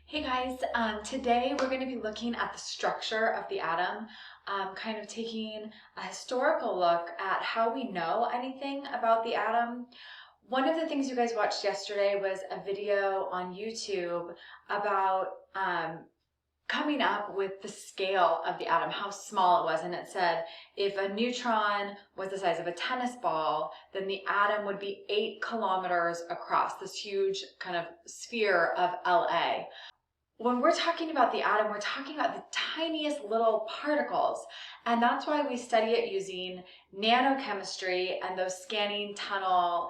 Hey guys, today we're going to be looking at the structure of the atom, kind of taking a historical look at how we know anything about the atom. One of the things you guys watched yesterday was a video on YouTube about coming up with the scale of the atom, how small it was. And it said if a neutron was the size of a tennis ball, then the atom would be 8 kilometers across, this huge kind of sphere of LA. When we're talking about the atom, we're talking about the tiniest little particles. And that's why we study it using nanochemistry and those scanning tunnel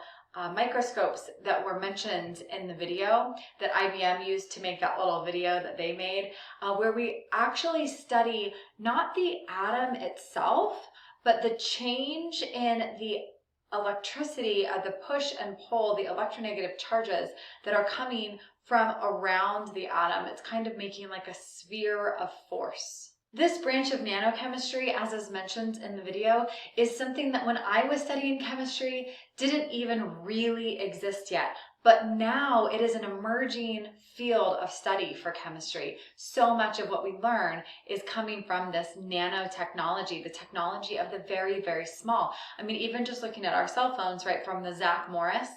microscopes that were mentioned in the video that IBM used to make that little video that they made, where we actually study not the atom itself, but the change in the electricity of the push and pull, the electronegative charges that are coming from around the atom. It's kind of making like a sphere of force. This branch of nanochemistry, as is mentioned in the video, is something that when I was studying chemistry didn't even really exist yet. But now it is an emerging field of study for chemistry. So much of what we learn is coming from this nanotechnology, the technology of the very, very small. I mean, even just looking at our cell phones, right, from the Zach Morris,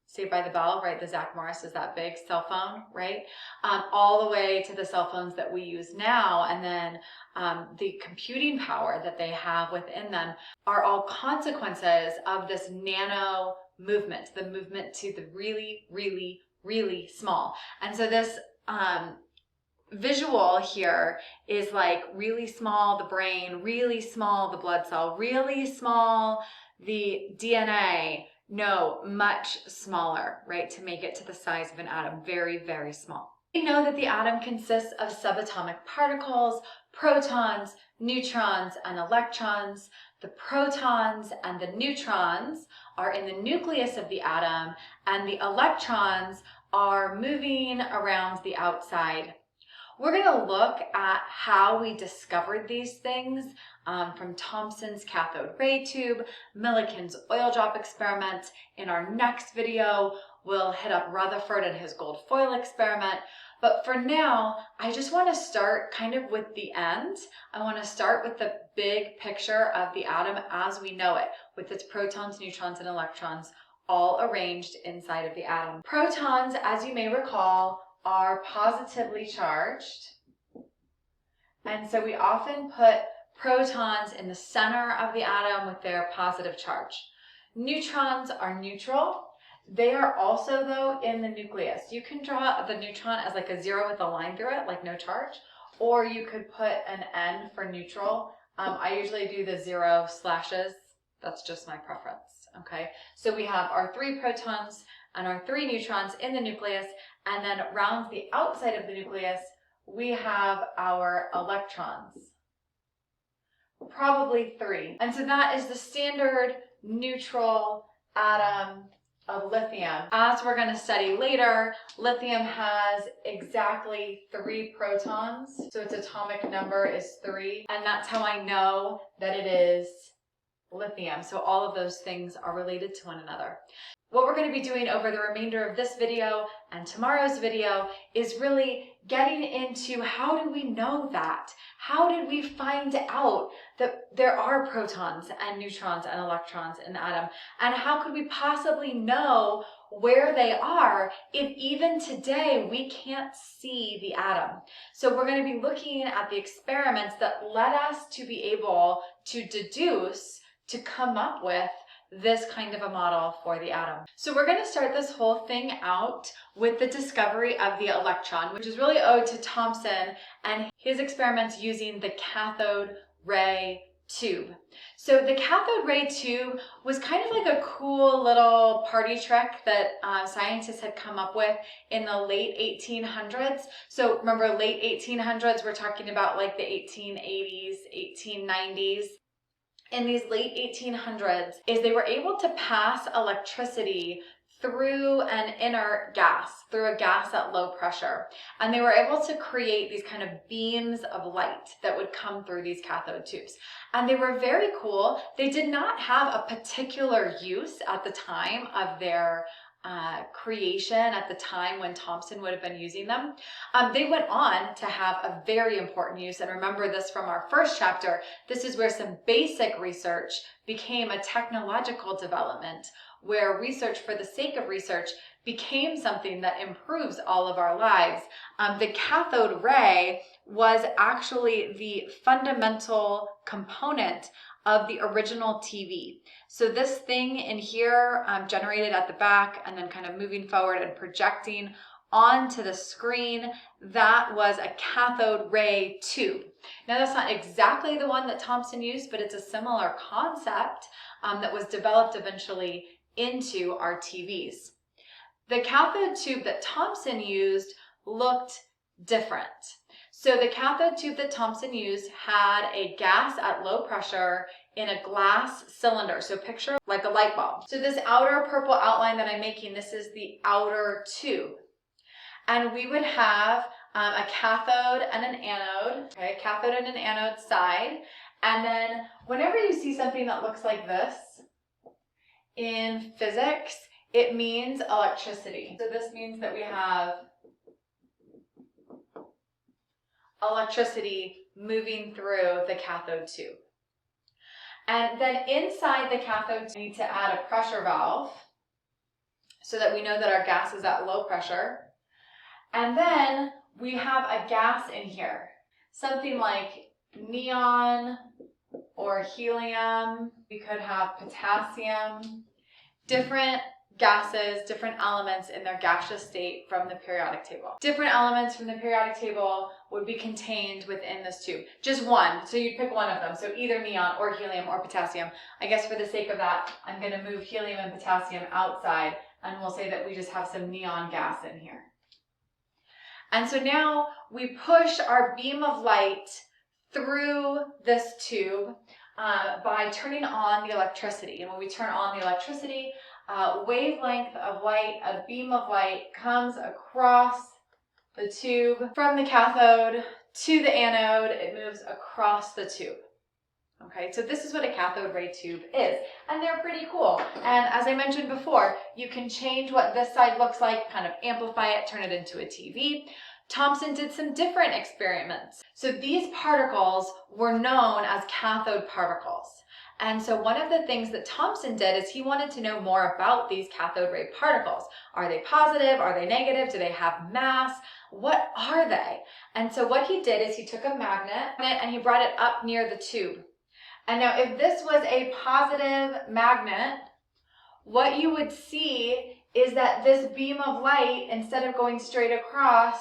Saved by the Bell, right? The Zach Morris is that big cell phone, right? All the way to the cell phones that we use now, and then the computing power that they have within them are all consequences of this nano movement, the movement to the really, really, really small. And so this visual here is like really small, the brain, really small, the blood cell, really small, the DNA. No, much smaller, right? To make it to the size of an atom, very, very small. We know that the atom consists of subatomic particles, protons, neutrons, and electrons. The protons and the neutrons are in the nucleus of the atom, and the electrons are moving around the outside. We're going to look at how we discovered these things from Thomson's cathode ray tube, Millikan's oil drop experiment. In our next video, we'll hit up Rutherford and his gold foil experiment. But for now, I just want to start kind of with the end. I want to start with the big picture of the atom as we know it, with its protons, neutrons, and electrons all arranged inside of the atom. Protons, as you may recall, are positively charged. And so we often put protons in the center of the atom with their positive charge. Neutrons are neutral. They are also, though, in the nucleus. You can draw the neutron as like a 0 with a line through it, like no charge, or you could put an N for neutral. I usually do the 0 slashes. That's just my preference, okay? So we have our 3 protons and our 3 neutrons in the nucleus, and then around the outside of the nucleus, we have our electrons, probably 3. And so that is the standard neutral atom of lithium. As we're going to study later, lithium has exactly 3 protons, so its atomic number is 3, and that's how I know that it is lithium. So all of those things are related to one another. What we're going to be doing over the remainder of this video and tomorrow's video is really getting into how do we know that? How did we find out that there are protons and neutrons and electrons in the atom? And how could we possibly know where they are if even today we can't see the atom? So we're going to be looking at the experiments that led us to be able to deduce, to come up with this kind of a model for the atom. So we're going to start this whole thing out with the discovery of the electron, which is really owed to Thomson and his experiments using the cathode ray tube. So the cathode ray tube was kind of like a cool little party trick that scientists had come up with in the late 1800s. So remember, late 1800s, we're talking about like the 1880s, 1890s. In these late 1800s, is they were able to pass electricity through an inert gas, through a gas at low pressure. And they were able to create these kind of beams of light that would come through these cathode tubes. And they were very cool. They did not have a particular use at the time of their creation at the time when Thomson would have been using them. They went on to have a very important use, and remember this from our first chapter, this is where some basic research became a technological development, where research for the sake of research became something that improves all of our lives. The cathode ray was actually the fundamental component of the original TV. So this thing in here generated at the back and then kind of moving forward and projecting onto the screen, that was a cathode ray tube. Now that's not exactly the one that Thomson used, but it's a similar concept that was developed eventually into our TVs. The cathode tube that Thomson used looked different. So the cathode tube that Thomson used had a gas at low pressure in a glass cylinder. So picture like a light bulb. So this outer purple outline that I'm making, this is the outer tube. And we would have a cathode and an anode, okay, cathode and an anode side. And then whenever you see something that looks like this in physics, it means electricity. So this means that we have electricity moving through the cathode tube. And then inside the cathode tube, we need to add a pressure valve so that we know that our gas is at low pressure. And then we have a gas in here, something like neon or helium. We could have potassium, different gases, different elements in their gaseous state from the periodic table. Different elements from the periodic table would be contained within this tube. Just one, so you'd pick one of them. So either neon or helium or potassium. I guess for the sake of that, I'm going to move helium and potassium outside, and we'll say that we just have some neon gas in here. And so now we push our beam of light through this tube by turning on the electricity. And when we turn on the electricity, wavelength of light, a beam of light comes across the tube from the cathode to the anode. It moves across the tube. Okay, so this is what a cathode ray tube is, and they're pretty cool. And as I mentioned before, you can change what this side looks like, kind of amplify it, turn it into a TV. Thomson did some different experiments. So these particles were known as cathode particles. And so one of the things that Thomson did is he wanted to know more about these cathode ray particles. Are they positive? Are they negative? Do they have mass? What are they? And so what he did is he took a magnet and he brought it up near the tube. And now if this was a positive magnet, what you would see is that this beam of light, instead of going straight across,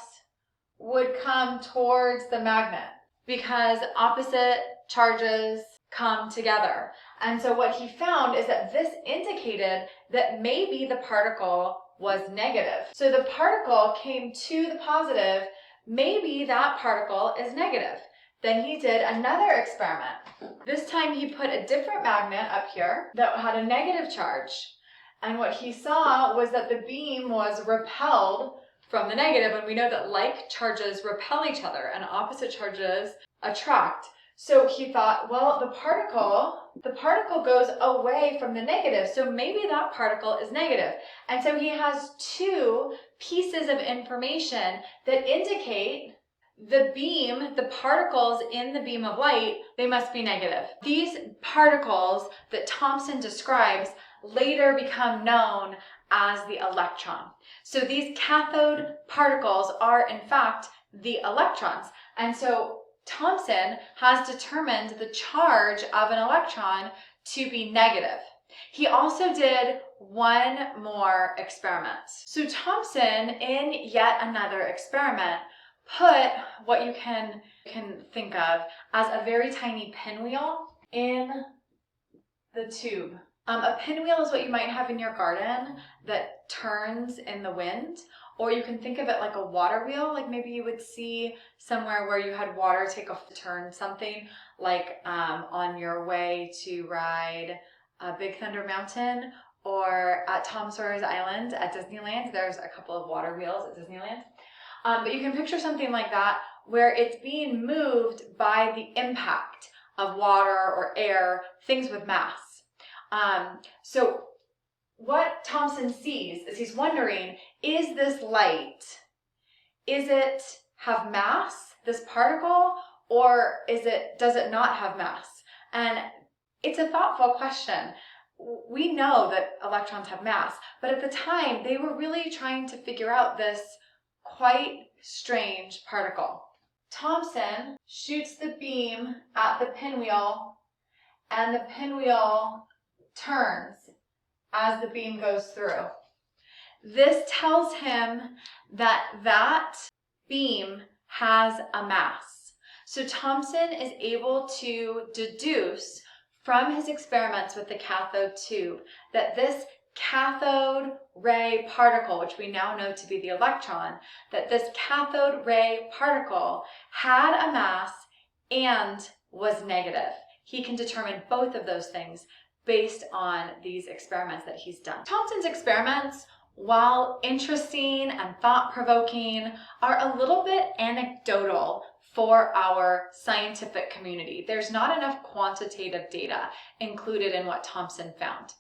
would come towards the magnet because opposite charges come together. And so what he found is that this indicated that maybe the particle was negative. So the particle came to the positive, maybe that particle is negative. Then he did another experiment. This time he put a different magnet up here that had a negative charge. And what he saw was that the beam was repelled from the negative, and we know that like charges repel each other and opposite charges attract. So he thought, well, the particle goes away from the negative, so maybe that particle is negative. And so he has two pieces of information that indicate the beam, the particles in the beam of light, they must be negative. These particles that Thomson describes later become known as the electron. So these cathode particles are in fact the electrons. And so Thomson has determined the charge of an electron to be negative. He also did one more experiment. So Thomson, in yet another experiment, put what you can think of as a very tiny pinwheel in the tube. A pinwheel is what you might have in your garden that turns in the wind, or you can think of it like a water wheel, like maybe you would see somewhere where you had water take a turn, something like on your way to ride Big Thunder Mountain, or at Tom Sawyer's Island at Disneyland. There's a couple of water wheels at Disneyland. But you can picture something like that where it's being moved by the impact of water or air, things with mass. So what Thomson sees is he's wondering, is this light, is it have mass, this particle, or does it not have mass? And it's a thoughtful question. We know that electrons have mass, but at the time they were really trying to figure out this quite strange particle. Thomson shoots the beam at the pinwheel, and the pinwheel turns as the beam goes through. This tells him that that beam has a mass. So Thomson is able to deduce from his experiments with the cathode tube that this cathode ray particle, which we now know to be the electron, that this cathode ray particle had a mass and was negative. He can determine both of those things based on these experiments that he's done. Thomson's experiments, while interesting and thought-provoking, are a little bit anecdotal for our scientific community. There's not enough quantitative data included in what Thomson found.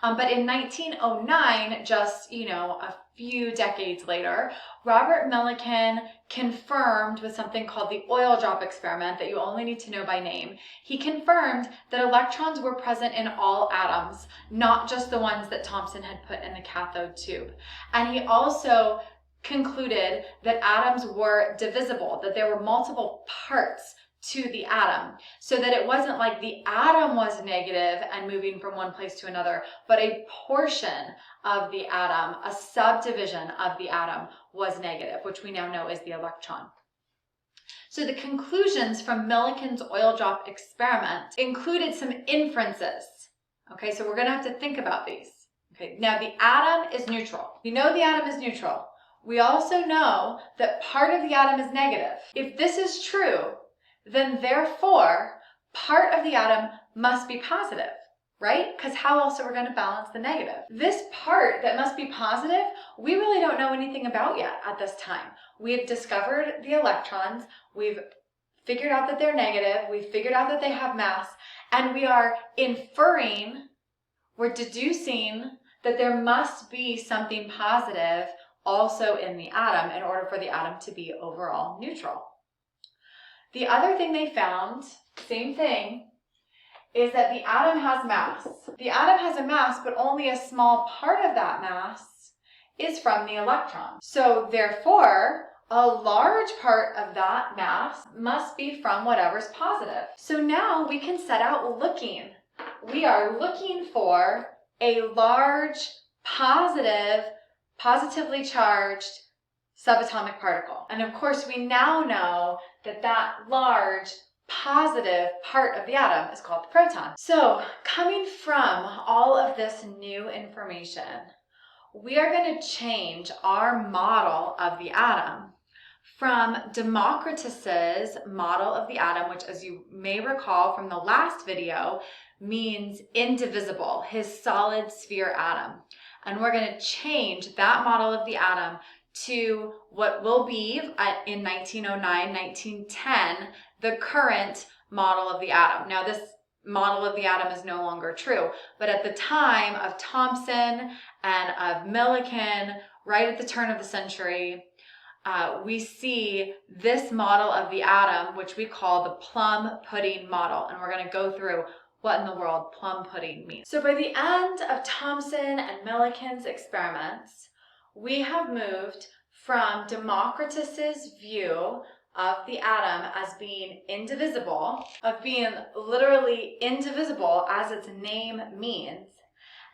But in 1909, just a few decades later, Robert Millikan confirmed with something called the oil drop experiment that you only need to know by name. He confirmed that electrons were present in all atoms, not just the ones that Thomson had put in the cathode tube. And he also concluded that atoms were divisible, that there were multiple parts to the atom, so that it wasn't like the atom was negative and moving from one place to another, but a portion of the atom, a subdivision of the atom, was negative, which we now know is the electron. So the conclusions from Millikan's oil drop experiment included some inferences. Okay, so we're going to have to think about these. Okay, now the atom is neutral. We know the atom is neutral. We also know that part of the atom is negative. If this is true, then therefore part of the atom must be positive, right? Because how else are we going to balance the negative? This part that must be positive, we really don't know anything about yet at this time. We've discovered the electrons, we've figured out that they're negative, we've figured out that they have mass, and we are inferring, we're deducing that there must be something positive also in the atom in order for the atom to be overall neutral. The other thing they found, same thing, is that the atom has mass. The atom has a mass, but only a small part of that mass is from the electron. So therefore, a large part of that mass must be from whatever's positive. So now we can set out looking. We are looking for a large, positively charged subatomic particle. And of course, we now know that that large positive part of the atom is called the proton. So coming from all of this new information, we are going to change our model of the atom from Democritus's model of the atom, which, as you may recall from the last video, means indivisible, his solid sphere atom. And we're going to change that model of the atom to what will be, in 1909, 1910, the current model of the atom. Now, this model of the atom is no longer true, but at the time of Thomson and of Millikan, right at the turn of the century, we see this model of the atom, which we call the plum pudding model, and we're going to go through what in the world plum pudding means. So by the end of Thomson and Millikan's experiments, we have moved from Democritus's view of the atom as being indivisible, of being literally indivisible as its name means,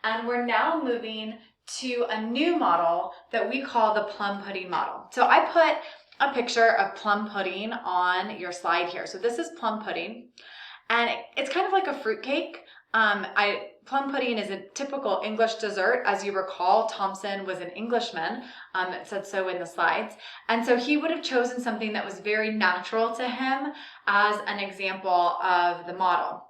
and we're now moving to a new model that we call the plum pudding model. So I put a picture of plum pudding on your slide here. So this is plum pudding, and it's kind of like a fruitcake. Plum pudding is a typical English dessert. As you recall, Thomson was an Englishman. It said so in the slides. And so he would have chosen something that was very natural to him as an example of the model.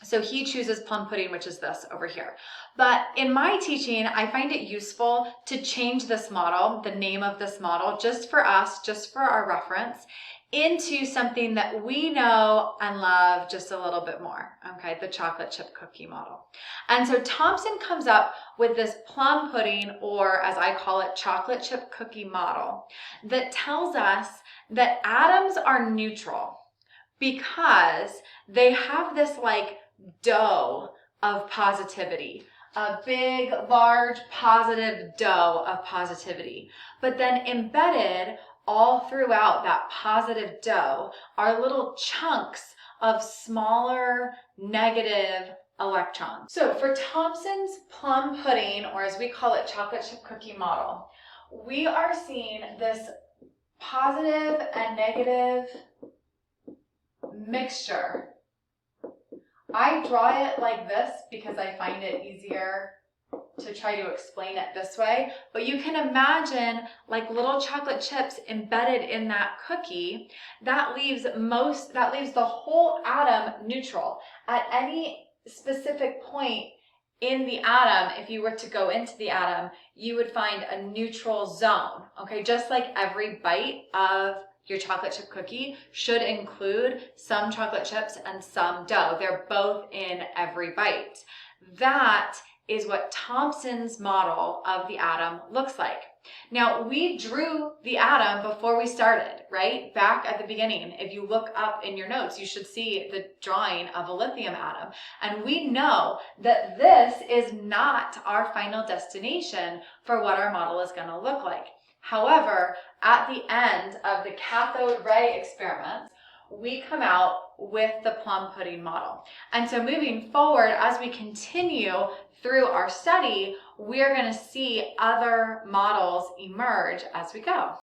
So he chooses plum pudding, which is this over here. But in my teaching, I find it useful to change this model, the name of this model, just for us, just for our reference, into something that we know and love just a little bit more, okay, the chocolate chip cookie model. And so Thompson comes up with this plum pudding, or as I call it, chocolate chip cookie model, that tells us that atoms are neutral because they have this like dough of positivity, a big, large, positive dough of positivity. But then embedded all throughout that positive dough are little chunks of smaller negative electrons. So for Thompson's plum pudding, or as we call it, chocolate chip cookie model, we are seeing this positive and negative mixture. I draw it like this because I find it easier to try to explain it this way, but you can imagine like little chocolate chips embedded in that cookie. That leaves the whole atom neutral. At any specific point in the atom, if you were to go into the atom, you would find a neutral zone, okay? Just like every bite of your chocolate chip cookie should include some chocolate chips and some dough. They're both in every bite. That is what Thompson's model of the atom looks like. Now, we drew the atom before we started, right? Back at the beginning. If you look up in your notes, you should see the drawing of a lithium atom. And we know that this is not our final destination for what our model is going to look like. However, at the end of the cathode ray experiments, we come out with the plum pudding model. And so moving forward, as we continue through our study, we're going to see other models emerge as we go.